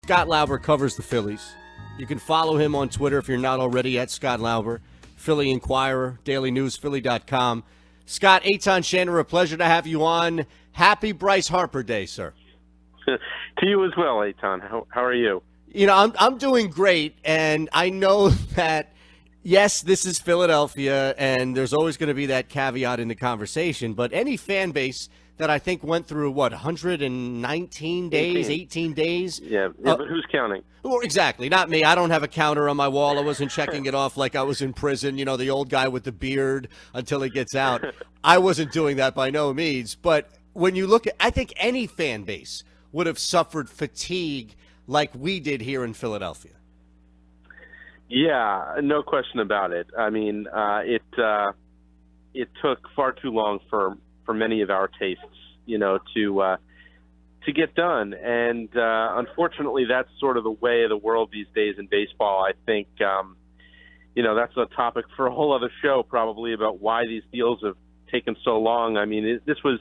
Scott Lauber covers the Phillies. You can follow him on Twitter if you're not already at Scott Lauber. Philly Inquirer, dailynewsphilly.com. Scott, Eytan Shander, a pleasure to have you on. Happy Bryce Harper Day, sir. To you as well, Eytan. How are you? You know, I'm doing great, and I know that, yes, this is Philadelphia, and there's always going to be that caveat in the conversation, but any fan base that I think went through, 119 days, 18 days? Yeah, but who's counting? Well, exactly. Not me. I don't have a counter on my wall. I wasn't checking it off like I was in prison, the old guy with the beard until he gets out. I wasn't doing that by no means. But when you look at, I think any fan base would have suffered fatigue like we did here in Philadelphia. Yeah, no question about it. I mean, it took far too long for many of our tastes, to get done. And unfortunately, that's sort of the way of the world these days in baseball. I think, that's a topic for a whole other show probably about why these deals have taken so long. I mean, this was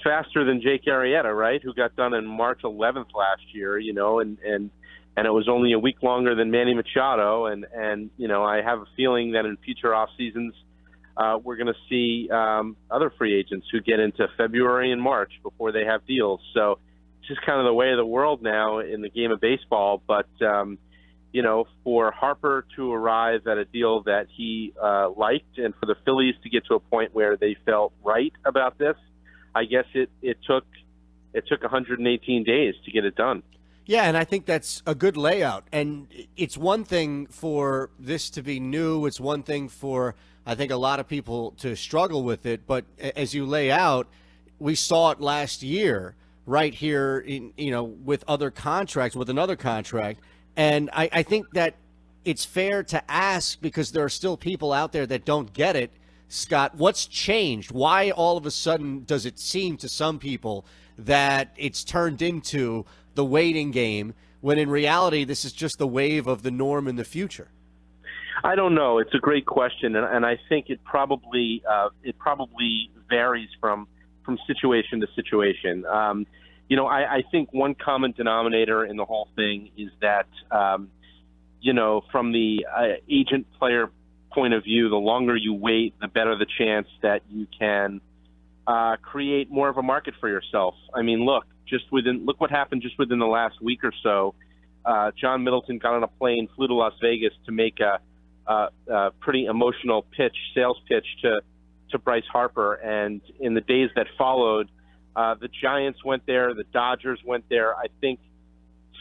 faster than Jake Arrieta, right, who got done in March 11th last year, and it was only a week longer than Manny Machado. And I have a feeling that in future off seasons, we're going to see other free agents who get into February and March before they have deals. So it's just kind of the way of the world now in the game of baseball. But, for Harper to arrive at a deal that he liked and for the Phillies to get to a point where they felt right about this, I guess it took 118 days to get it done. Yeah, and I think that's a good layout. And it's one thing for this to be new. It's one thing for, I think, a lot of people to struggle with it. But as you lay out, we saw it last year right here with other contracts, with another contract. And I think that it's fair to ask, because there are still people out there that don't get it, Scott, what's changed? Why all of a sudden does it seem to some people that it's turned into the waiting game, when in reality this is just the wave of the norm in the future? I don't know. It's a great question, and I think it probably varies from situation to situation. I think one common denominator in the whole thing is that from the agent-player point of view, the longer you wait, the better the chance that you can create more of a market for yourself. I mean, look what happened just within the last week or so. John Middleton got on a plane, flew to Las Vegas to make a pretty emotional sales pitch to Bryce Harper. And in the days that followed, the Giants went there, the Dodgers went there. I think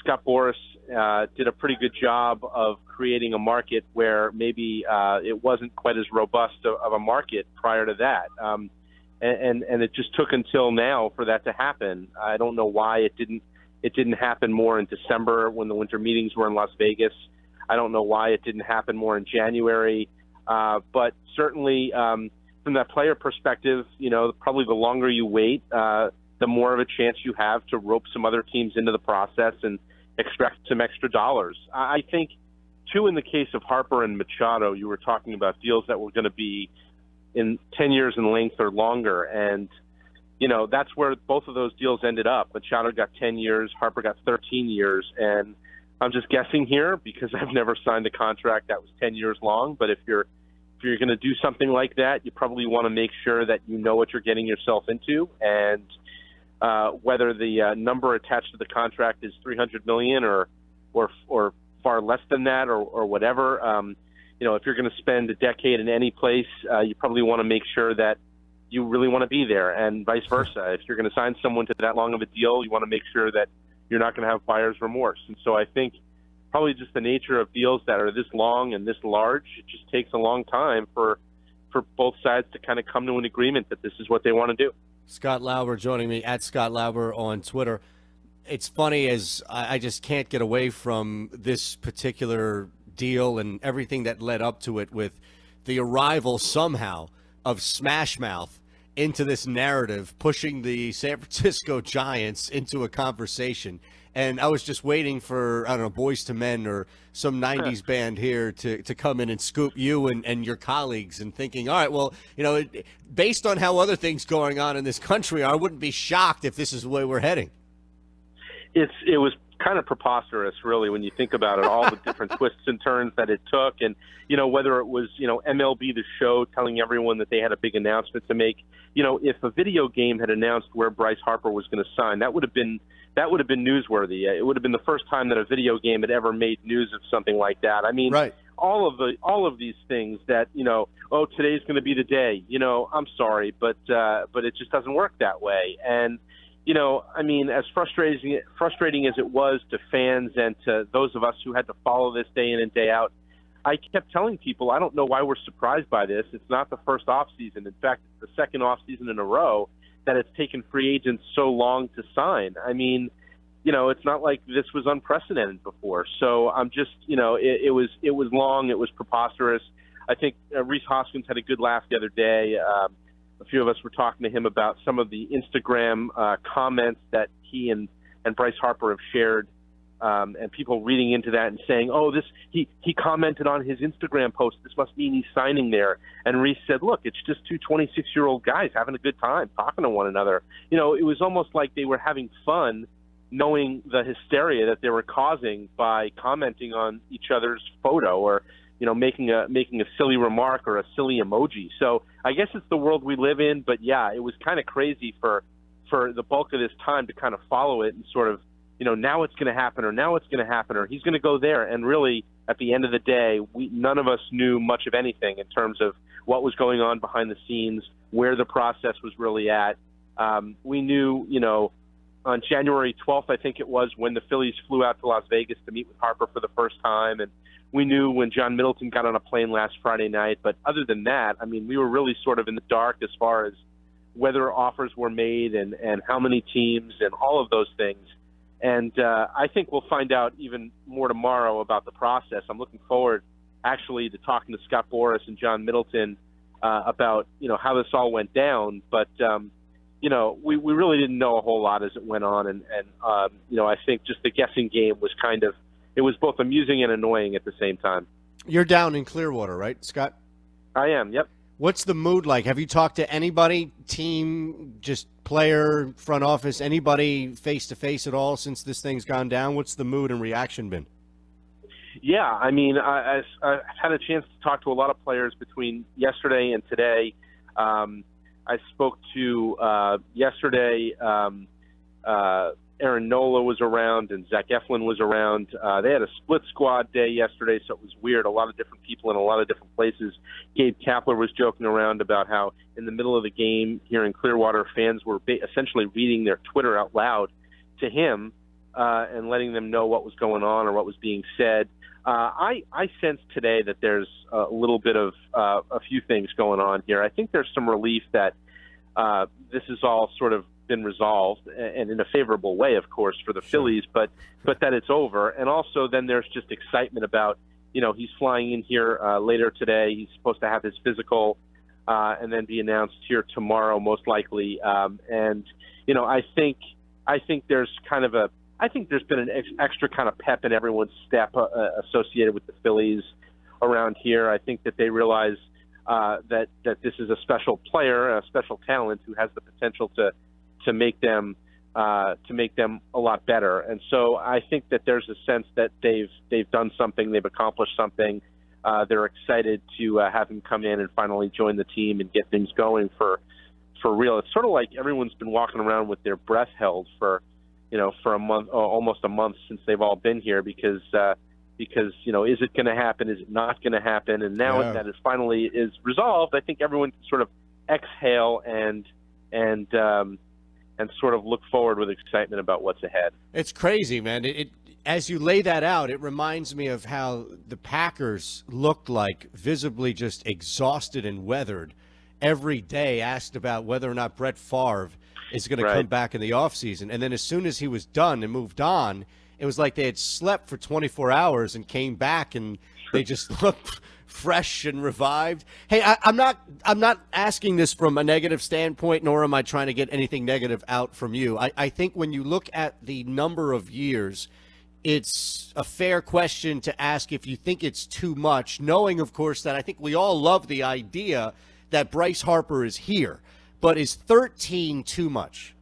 Scott Boras did a pretty good job of creating a market where maybe it wasn't quite as robust of a market prior to that. And it just took until now for that to happen. I don't know why it didn't happen more in December when the winter meetings were in Las Vegas. I don't know why it didn't happen more in January. But certainly from that player perspective, probably the longer you wait, the more of a chance you have to rope some other teams into the process and extract some extra dollars. I think, too, in the case of Harper and Machado, you were talking about deals that were going to be in 10 years in length or longer. And, that's where both of those deals ended up. Machado got 10 years, Harper got 13 years. And I'm just guessing here because I've never signed a contract that was 10 years long. But if you're going to do something like that, you probably want to make sure that you know what you're getting yourself into. And whether the number attached to the contract is $300 million or far less than that or whatever, if you're going to spend a decade in any place, you probably want to make sure that you really want to be there, and vice versa. If you're going to sign someone to that long of a deal, you want to make sure that you're not going to have buyer's remorse. And so I think probably just the nature of deals that are this long and this large, it just takes a long time for both sides to kind of come to an agreement that this is what they want to do. Scott Lauber joining me at Scott Lauber on Twitter. It's funny, as I just can't get away from this particular deal and everything that led up to it, with the arrival somehow of Smash Mouth into this narrative, pushing the San Francisco Giants into a conversation. And I was just waiting for, I don't know, Boys to Men or some 90s band here to come in and scoop you and your colleagues, and thinking, all right, well, based on how other things going on in this country, I wouldn't be shocked if this is the way we're heading. It was kind of preposterous, really, when you think about it, all the different twists and turns that it took. And, whether it was, MLB The Show telling everyone that they had a big announcement to make. If a video game had announced where Bryce Harper was going to sign, that would have been newsworthy. It would have been the first time that a video game had ever made news of something like that. I mean, right. all of these things that, today's going to be the day. I'm sorry, but it just doesn't work that way. And as frustrating as it was to fans and to those of us who had to follow this day in and day out, I kept telling people, I don't know why we're surprised by this. It's not the first offseason. In fact, it's the second offseason in a row that it's taken free agents so long to sign. I mean, it's not like this was unprecedented before. So I'm just, it was long. It was preposterous. I think Rhys Hoskins had a good laugh the other day. A few of us were talking to him about some of the Instagram comments that he and Bryce Harper have shared, and people reading into that and saying, he commented on his Instagram post. This must mean he's signing there. And Rhys said, look, it's just two 26-year-old guys having a good time, talking to one another. It was almost like they were having fun knowing the hysteria that they were causing by commenting on each other's photo or making a silly remark or a silly emoji. So I guess it's the world we live in, but yeah, it was kind of crazy for the bulk of this time to kind of follow it and sort of, now it's going to happen or he's going to go there. And really, at the end of the day, none of us knew much of anything in terms of what was going on behind the scenes, where the process was really at. We knew, on January 12th, I think it was, when the Phillies flew out to Las Vegas to meet with Harper for the first time, and we knew when John Middleton got on a plane last Friday night. But other than that, I mean, we were really sort of in the dark as far as whether offers were made and how many teams and all of those things. And I think we'll find out even more tomorrow about the process. I'm looking forward, actually, to talking to Scott Boras and John Middleton about, how this all went down. But, we really didn't know a whole lot as it went on. And I think just the guessing game was it was both amusing and annoying at the same time. You're down in Clearwater, right, Scott? I am, yep. What's the mood like? Have you talked to anybody, team, just player, front office, anybody face-to-face at all since this thing's gone down? What's the mood and reaction been? Yeah, I mean, I've had a chance to talk to a lot of players between yesterday and today. I spoke to yesterday. Aaron Nola was around and Zach Eflin was around. They had a split squad day yesterday, so it was weird. A lot of different people in a lot of different places. Gabe Kapler was joking around about how in the middle of the game here in Clearwater, fans were essentially reading their Twitter out loud to him and letting them know what was going on or what was being said. I sense today that there's a little bit of a few things going on here. I think there's some relief that this is all sort of been resolved, and in a favorable way, of course, for the Phillies, but that it's over. And also then there's just excitement about, he's flying in here later today. He's supposed to have his physical and then be announced here tomorrow, most likely. And, I think there's there's been an extra kind of pep in everyone's step associated with the Phillies around here. I think that they realize that this is a special player, a special talent who has the potential to make them a lot better. And so I think that there's a sense that they've done something, they've accomplished something. They're excited to have him come in and finally join the team and get things going for real. It's sort of like everyone's been walking around with their breath held for a month, almost a month since they've all been here because is it going to happen? Is it not going to happen? And now that it finally is resolved, I think everyone can sort of exhale and sort of look forward with excitement about what's ahead. It's crazy, man. It as you lay that out, it reminds me of how the Packers looked like, visibly just exhausted and weathered every day, asked about whether or not Brett Favre is going to come back in the offseason. And then as soon as he was done and moved on, it was like they had slept for 24 hours and came back and they just looked fresh and revived. Hey, I'm not asking this from a negative standpoint, nor am I trying to get anything negative out from you. I think when you look at the number of years, it's a fair question to ask if you think it's too much, knowing, of course, that I think we all love the idea that Bryce Harper is here. But is 13 too much?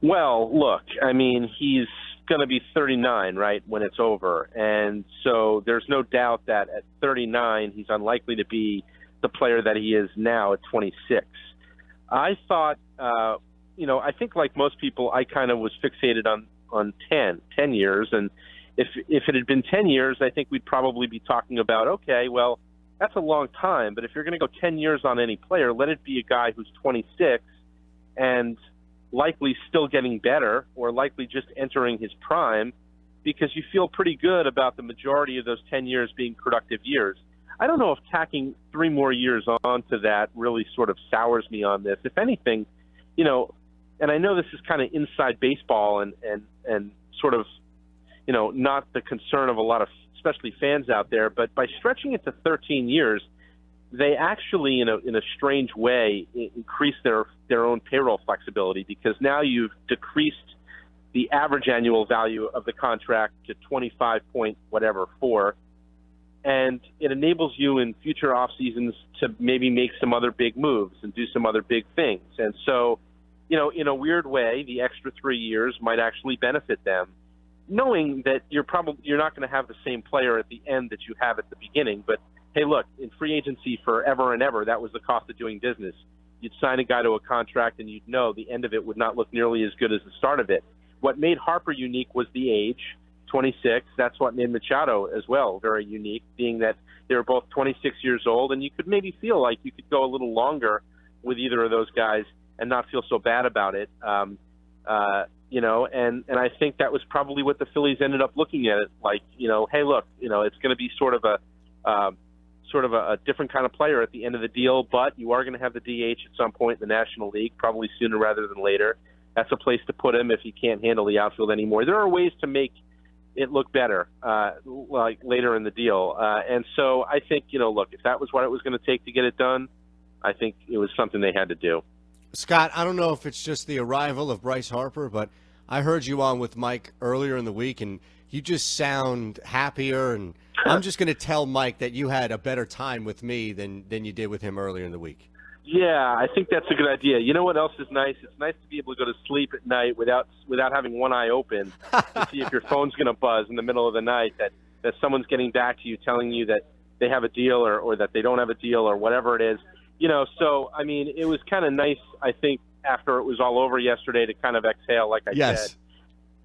Well, look, I mean, he's going to be 39, right, when it's over. And so there's no doubt that at 39, he's unlikely to be the player that he is now at 26. I thought, I think like most people, I kind of was fixated on 10 years. And if it had been 10 years, I think we'd probably be talking about, okay, well, that's a long time. But if you're going to go 10 years on any player, let it be a guy who's 26 and likely still getting better or likely just entering his prime, because you feel pretty good about the majority of those 10 years being productive years. I don't know if tacking 3 more years on to that really sort of sours me on this. If anything, and I know this is kind of inside baseball and sort of, not the concern of a lot of, especially fans out there, but by stretching it to 13 years, they actually, in a strange way, increase their own payroll flexibility, because now you've decreased the average annual value of the contract to 25 point whatever 4, and it enables you in future off seasons to maybe make some other big moves and do some other big things. And so, in a weird way, the extra 3 years might actually benefit them, knowing that you're not going to have the same player at the end that you have at the beginning. But hey, look, in free agency forever and ever, that was the cost of doing business. You'd sign a guy to a contract and you'd know the end of it would not look nearly as good as the start of it. What made Harper unique was the age, 26. That's what made Machado as well very unique, being that they were both 26 years old, and you could maybe feel like you could go a little longer with either of those guys and not feel so bad about it. And I think that was probably what the Phillies ended up looking at it like, hey, look, it's going to be sort of a different kind of player at the end of the deal, but you are going to have the DH at some point in the National League, probably sooner rather than later. That's a place to put him if he can't handle the outfield anymore. There are ways to make it look better, like later in the deal. And so I think, look, if that was what it was going to take to get it done, I think it was something they had to do. Scott, I don't know if it's just the arrival of Bryce Harper, but I heard you on with Mike earlier in the week, and you just sound happier, and I'm just going to tell Mike that you had a better time with me than you did with him earlier in the week. Yeah, I think that's a good idea. You know what else is nice? It's nice to be able to go to sleep at night without having one eye open to see if your phone's going to buzz in the middle of the night, that someone's getting back to you telling you that they have a deal or that they don't have a deal or whatever it is. So, I mean, it was kind of nice, I think, after it was all over yesterday to kind of exhale, like I said.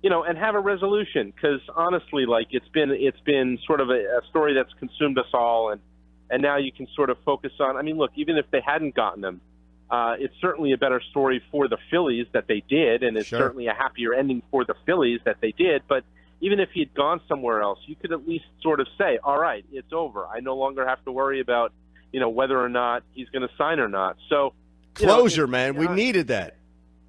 And have a resolution, because honestly, like it's been sort of a story that's consumed us all, and now you can sort of focus on. I mean, look, even if they hadn't gotten them, it's certainly a better story for the Phillies that they did, and it's certainly a happier ending for the Phillies that they did. But even if he had gone somewhere else, you could at least sort of say, all right, it's over. I no longer have to worry about whether or not he's going to sign or not. So closure, man, we needed that.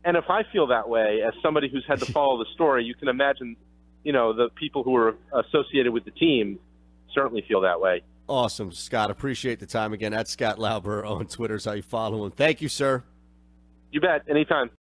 And if I feel that way as somebody who's had to follow the story, you can imagine, the people who are associated with the team certainly feel that way. Awesome, Scott. Appreciate the time again. That's Scott Lauber on Twitter is how you follow him. Thank you, sir. You bet. Anytime.